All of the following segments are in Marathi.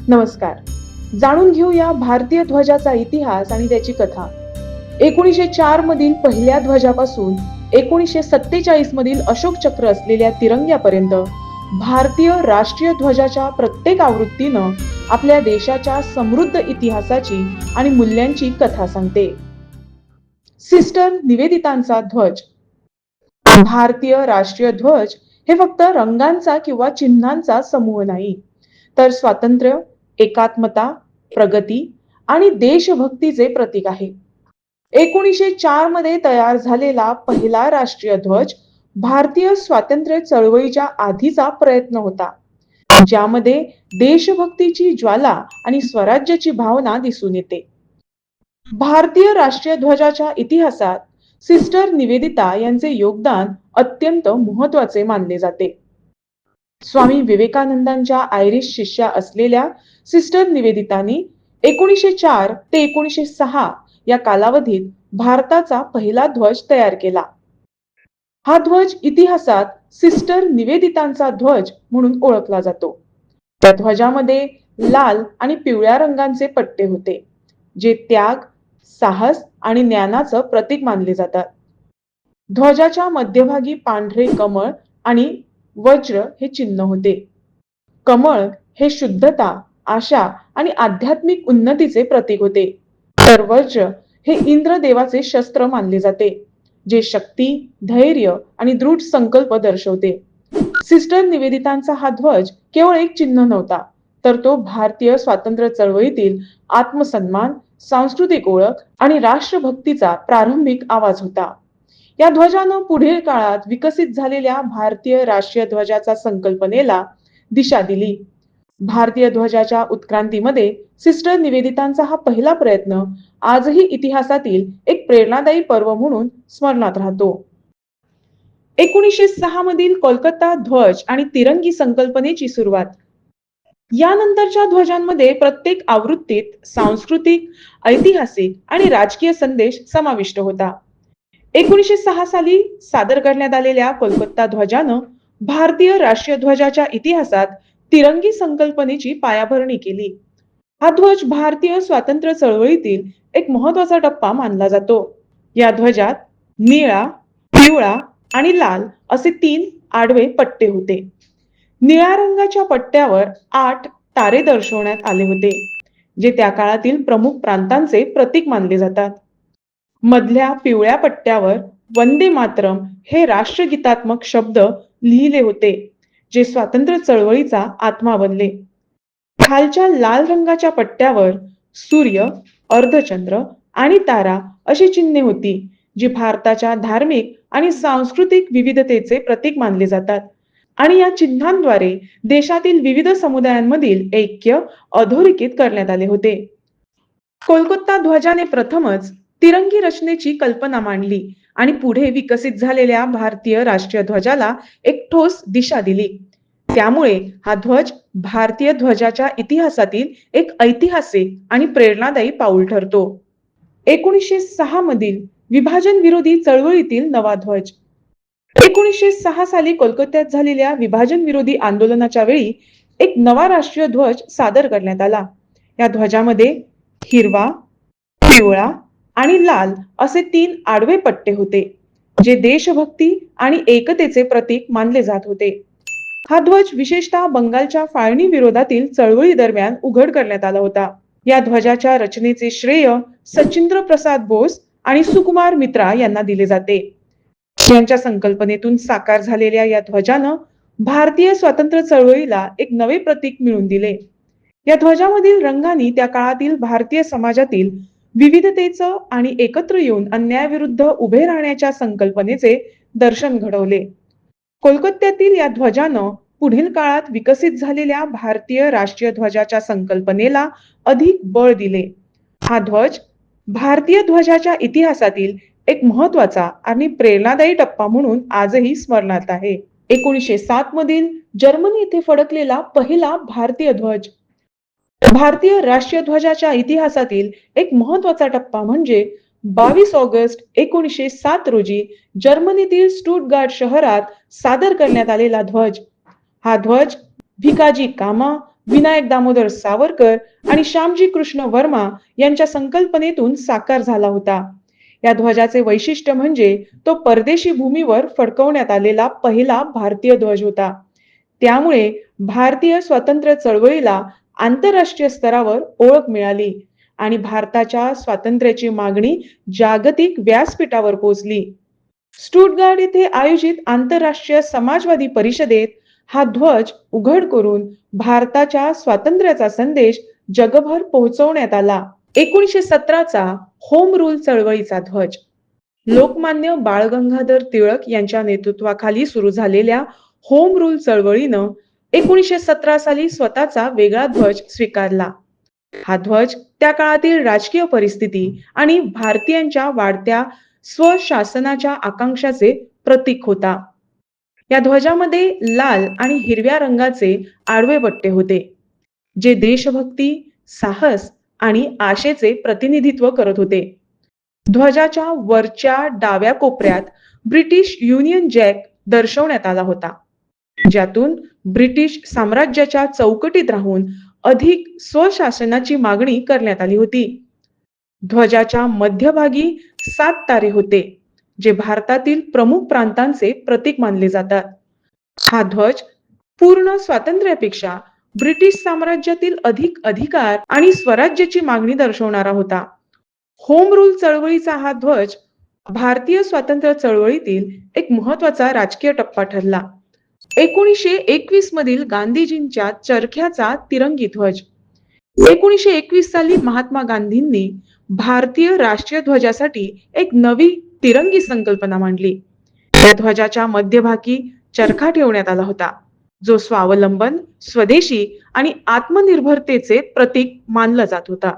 नमस्कार. जाणून घेऊया भारतीय ध्वजाचा इतिहास आणि त्याची कथा. 1904 मधील पहिल्या ध्वजापासून 1947 मधील अशोक चक्र असलेल्या तिरंग्यापर्यंत भारतीय राष्ट्रीय ध्वजाच्या प्रत्येक आवृत्तीनं आपल्या देशाच्या समृद्ध इतिहासाची आणि मूल्यांची कथा सांगते. सिस्टर निवेदितांचा ध्वज. भारतीय राष्ट्रीय ध्वज हे फक्त रंगांचा किंवा चिन्हांचा समूह नाही, तर स्वातंत्र्य, एकात्मता, प्रगती आणि देशभक्तीचे प्रतीक आहे. 1904 मध्ये तयार झालेला पहिला राष्ट्रीय ध्वज भारतीय स्वातंत्र्य चळवळीच्या आधीचा प्रयत्न होता, ज्यामध्ये देशभक्तीची ज्वाला आणि स्वराज्याची भावना दिसून येते. भारतीय राष्ट्रीय ध्वजाच्या इतिहासात सिस्टर निवेदिता यांचे योगदान अत्यंत महत्वाचे मानले जाते. स्वामी विवेकानंदांच्या आयरिश शिष्या असलेल्या सिस्टर निवेदितांनी 1904 ते 1906 या कालावधीत भारताचा पहिला ध्वज तयार केला. हा ध्वज इतिहासात सिस्टर निवेदितांचा ध्वज म्हणून ओळखला जातो. त्या ध्वजामध्ये लाल आणि पिवळ्या रंगांचे पट्टे होते, जे त्याग, साहस आणि ज्ञानाचं प्रतीक मानले जातात. ध्वजाच्या मध्यभागी पांढरे कमळ आणि वज्र हे चिन्ह होते. कमळ हे शुद्धता, आशा आणि आध्यात्मिक उन्नतीचे प्रतीक होते, तर वज्र हे इंद्र देवाचे शस्त्र मानले जाते, जे शक्ती, धैर्य आणि दृढ संकल्प दर्शवते. सिस्टर निवेदितांचा हा ध्वज केवळ एक चिन्ह नव्हता, तर तो भारतीय स्वातंत्र्य चळवळीतील आत्मसन्मान, सांस्कृतिक ओळख आणि राष्ट्रभक्तीचा प्रारंभिक आवाज होता. या ध्वजानं पुढील काळात विकसित झालेल्या भारतीय राष्ट्रीय ध्वजाच्या संकल्पनेला दिशा दिली. भारतीय ध्वजाच्या उत्क्रांतीमध्ये सिस्टर निवेदितांचा हा पहिला प्रयत्न आजही इतिहासातील एक प्रेरणादायी पर्व म्हणून स्मरणात राहतो. 1906 मधील कोलकाता ध्वज आणि तिरंगी संकल्पनेची सुरुवात. यानंतरच्या ध्वजांमध्ये प्रत्येक आवृत्तीत सांस्कृतिक, ऐतिहासिक आणि राजकीय संदेश समाविष्ट होता. 1906 साली सादर करण्यात आलेल्या कोलकाता ध्वजानं भारतीय राष्ट्रीय ध्वजाच्या इतिहासात तिरंगी संकल्पनेची पायाभरणी केली. हा ध्वज भारतीय स्वातंत्र्य चळवळीतील एक महत्वाचा टप्पा मानला जातो. या ध्वजात निळा, पिवळा आणि लाल असे 3 आडवे पट्टे होते. निळ्या रंगाच्या पट्ट्यावर 8 तारे दर्शवण्यात आले होते, जे त्या काळातील प्रमुख प्रांतांचे प्रतीक मानले जातात. मधल्या पिवळ्या पट्ट्यावर वंदे मातरम हे राष्ट्रगीतात्मक शब्द लिहिले होते, जे स्वातंत्र्य चळवळीचा आत्मा बनले. खालच्या लाल रंगाच्या पट्ट्यावर सूर्य, अर्धचंद्र आणि तारा अशी चिन्हे होती, जी भारताच्या धार्मिक आणि सांस्कृतिक विविधतेचे प्रतीक मानले जातात आणि या चिन्हांद्वारे देशातील विविध समुदायांमधील ऐक्य अधोरेखित करण्यात आले होते. कोलकाता ध्वजाने प्रथमच तिरंगी रचनेची कल्पना मांडली आणि पुढे विकसित झालेल्या भारतीय राष्ट्रीय ध्वजाला एक ठोस दिशा दिली. त्यामुळे हा ध्वज भारतीय ध्वजाच्या इतिहासातील एक ऐतिहासिक आणि प्रेरणादायी पाऊल ठरतो. 1906 मधील विभाजन विरोधी चळवळीतील नवा ध्वज. 1906 साली कोलकात्यात झालेल्या विभाजन विरोधी आंदोलनाच्या वेळी एक नवा राष्ट्रीय ध्वज सादर करण्यात आला. या ध्वजामध्ये हिरवा, पिवळा आणि लाल असे 3 आडवे पट्टे होते, जे देशभक्ती आणि एकतेचे प्रतीक मानले जात होते. हा ध्वज विशेषतः बंगालच्या फाळणी विरोधातील चळवळी दरम्यान उघड करण्यात आला होता. या ध्वजाच्या रचनेचे श्रेय सचिंद्र प्रसाद बोस आणि सुकुमार मित्रा यांना दिले जाते. यांच्या संकल्पनेतून साकार झालेल्या या ध्वजानं भारतीय स्वातंत्र्य चळवळीला एक नवे प्रतीक मिळवून दिले. या ध्वजामधील रंगांनी त्या काळातील भारतीय समाजातील विविधतेचं आणि एकत्र येऊन अन्यायाविरुद्ध उभे राहण्याच्या संकल्पनेचे दर्शन घडवले. कोलकात्यातील या ध्वजानं पुढील काळात विकसित झालेल्या भारतीय राष्ट्रीय ध्वजाच्या संकल्पनेला अधिक बळ दिले. हा ध्वज भारतीय ध्वजाच्या इतिहासातील एक महत्वाचा आणि प्रेरणादायी टप्पा म्हणून आजही स्मरणात आहे. 1907 मधील जर्मनी येथे फडकलेला पहिला भारतीय ध्वज. भारतीय राष्ट्रीय ध्वजाच्या इतिहासातील एक महत्वाचा टप्पा म्हणजे 22 ऑगस्ट 1907 रोजी जर्मनीतील स्टुटगार्ट शहरात सादर करण्यात आलेला ध्वज. हा ध्वज भिकाजी कामा विनायक दामोदर सावरकर आणि श्यामजी कृष्ण वर्मा यांच्या संकल्पनेतून साकार झाला होता. या ध्वजाचे वैशिष्ट्य म्हणजे तो परदेशी भूमीवर फडकवण्यात आलेला पहिला भारतीय ध्वज होता. त्यामुळे भारतीय स्वातंत्र्य चळवळीला आंतरराष्ट्रीय स्तरावर ओळख मिळाली आणि भारताच्या स्वातंत्र्याची मागणी जागतिक व्यासपीठावर पोहोचली. स्टुटगार्ट येथे आयोजित आंतरराष्ट्रीय समाजवादी परिषदेत हा ध्वज उघड करून भारताच्या स्वातंत्र्याचा संदेश जगभर पोहोचवण्यात आला. 1917चा होम रूल चळवळीचा ध्वज. लोकमान्य बाळ गंगाधर टिळक यांच्या नेतृत्वाखाली सुरू झालेल्या होम रूल चळवळीनं 1917 साली स्वतःचा वेगळा ध्वज स्वीकारला. हा ध्वज त्या काळातील राजकीय परिस्थिती आणि भारतीयांच्या वाढत्या स्वशासनाच्या आकांक्षाचे प्रतीक होता. या ध्वजामध्ये लाल आणि हिरव्या रंगाचे आडवे पट्टे होते, जे देशभक्ती, साहस आणि आशेचे प्रतिनिधित्व करत होते. ध्वजाच्या वरच्या डाव्या कोपऱ्यात ब्रिटिश युनियन जॅक दर्शवण्यात आला होता, ज्यातून ब्रिटिश साम्राज्याच्या चौकटीत राहून अधिक स्वशासनाची मागणी करण्यात आली होती. ध्वजाच्या मध्यभागी 7 तारे होते, जे भारतातील प्रमुख प्रांतांचे प्रतीक मानले जातात. हा ध्वज पूर्ण स्वातंत्र्यापेक्षा ब्रिटिश साम्राज्यातील अधिक अधिकार आणि स्वराज्याची मागणी दर्शवणारा होता. होम रूल चळवळीचा हा ध्वज भारतीय स्वातंत्र्य चळवळीतील एक महत्वाचा राजकीय टप्पा ठरला. 1921 मधील गांधीजींच्या चरख्याचा तिरंगी ध्वज. 1921 साली महात्मा गांधींनी भारतीय राष्ट्रीय ध्वजासाठी एक नवी तिरंगी संकल्पना मांडली. या ध्वजाच्या मध्यभागी चरखा ठेवण्यात आला होता, जो स्वावलंबन, स्वदेशी आणि आत्मनिर्भरतेचे प्रतीक मानला जात होता.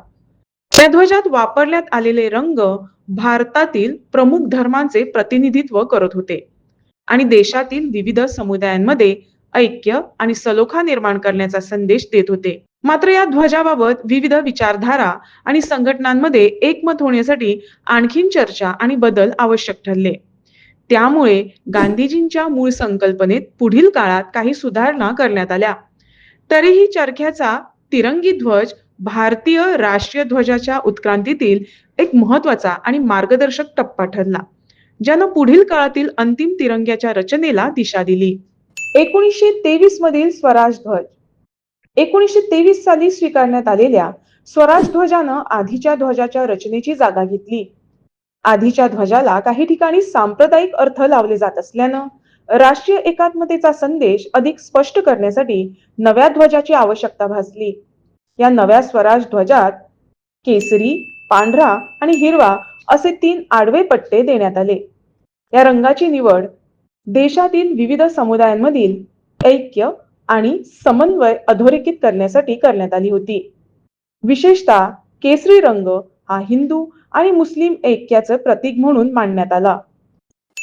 या ध्वजात वापरण्यात आलेले रंग भारतातील प्रमुख धर्मांचे प्रतिनिधित्व करत होते आणि देशातील विविध समुदायांमध्ये ऐक्य आणि सलोखा निर्माण करण्याचा संदेश देत होते. मात्र या ध्वजाबाबत विविध विचारधारा आणि संघटनांमध्ये एकमत होण्यासाठी आणखीन चर्चा आणि बदल आवश्यक ठरले. त्यामुळे गांधीजींच्या मूळ संकल्पनेत पुढील काळात काही सुधारणा करण्यात आल्या. तरीही चरख्याचा तिरंगी ध्वज भारतीय राष्ट्रीय ध्वजाच्या उत्क्रांतीतील एक महत्वाचा आणि मार्गदर्शक टप्पा ठरला, ज्यानं पुढील काळातील अंतिम तिरंग्याच्या रचनेला दिशा दिली. 1923 मधील स्वराज ध्वज. 1923 साली स्वीकारण्यात आलेल्या स्वराज ध्वजानं आधीच्या ध्वजाच्या रचनेची जागा घेतली. आधीच्या ध्वजाला काही ठिकाणी सांप्रदायिक अर्थ लावले जात असल्यानं राष्ट्रीय एकात्मतेचा संदेश अधिक स्पष्ट करण्यासाठी नव्या ध्वजाची आवश्यकता भासली. या नव्या स्वराज ध्वजात केसरी, पांढरा आणि हिरवा असे 3 आडवे पट्टे देण्यात आले. या रंगाची निवड देशातील विविध समुदायांमधील ऐक्य आणि समन्वय अधोरेखित करण्यासाठी करण्यात आली होती. विशेषतः केसरी रंग हा हिंदू आणि मुस्लिम ऐक्याचं प्रतीक म्हणून मानण्यात आला.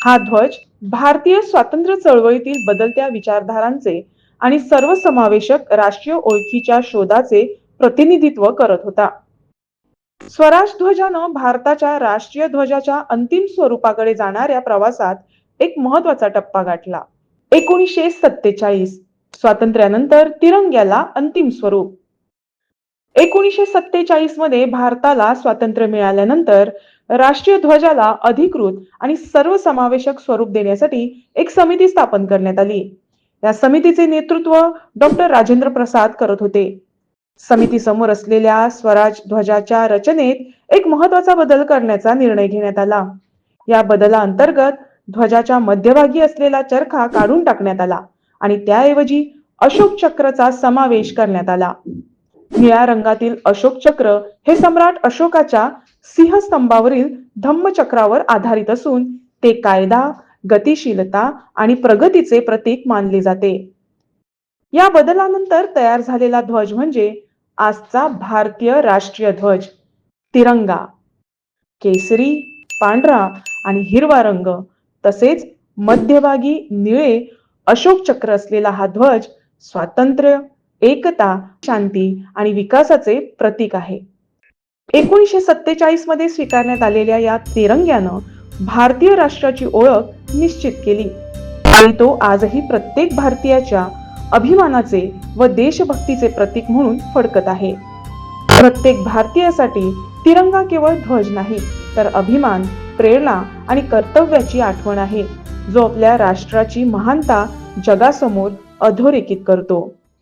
हा ध्वज भारतीय स्वातंत्र्य चळवळीतील बदलत्या विचारधारांचे आणि सर्वसमावेशक राष्ट्रीय ओळखीच्या शोधाचे प्रतिनिधित्व करत होता. स्वराज ध्वजानं भारताच्या राष्ट्रीय ध्वजाच्या अंतिम स्वरूपाकडे जाणाऱ्या प्रवासात एक महत्वाचा टप्पा गाठला. 1947 स्वातंत्र्यानंतर तिरंग्याला अंतिम स्वरूप. 1947 मध्ये भारताला स्वातंत्र्य मिळाल्यानंतर राष्ट्रीय ध्वजाला अधिकृत आणि सर्वसमावेशक स्वरूप देण्यासाठी एक समिती स्थापन करण्यात आली. या समितीचे नेतृत्व डॉक्टर राजेंद्र प्रसाद करत होते. समितीसमोर असलेल्या स्वराज ध्वजाच्या रचनेत एक महत्वाचा बदल करण्याचा निर्णय घेण्यात आला. या बदलाअंतर्गत ध्वजाच्या मध्यभागी असलेला चरखा काढून टाकण्यात आला आणि त्याऐवजी अशोक चक्रचा समावेश करण्यात आला. निळ्या रंगातील अशोक चक्र हे सम्राट अशोकाच्या सिंहस्तंभावरील धम्मचक्रावर आधारित असून ते कायदा, गतिशीलता आणि प्रगतीचे प्रतीक मानले जाते. या बदलानंतर तयार झालेला ध्वज म्हणजे आजचा भारतीय राष्ट्रीय ध्वज तिरंगा. केसरी, पांढरा आणि हिरवा रंग तसेच मध्यभागी निळे अशोक चक्र असलेला हा ध्वज स्वातंत्र्य, एकता, शांती आणि विकासाचे प्रतीक आहे. 1947 मध्ये स्वीकारण्यात आलेल्या या तिरंग्यानं भारतीय राष्ट्राची ओळख निश्चित केली आणि तो आजही प्रत्येक भारतीयाच्या अभिमानाचे व देशभक्तीचे प्रतीक म्हणून फडकत आहे. प्रत्येक भारतीयासाठी तिरंगा केवळ ध्वज नाही, तर अभिमान, प्रेरणा आणि कर्तव्याची आठवण आहे, जो आपल्या राष्ट्राची महानता जगासमोर अधोरेखित करतो.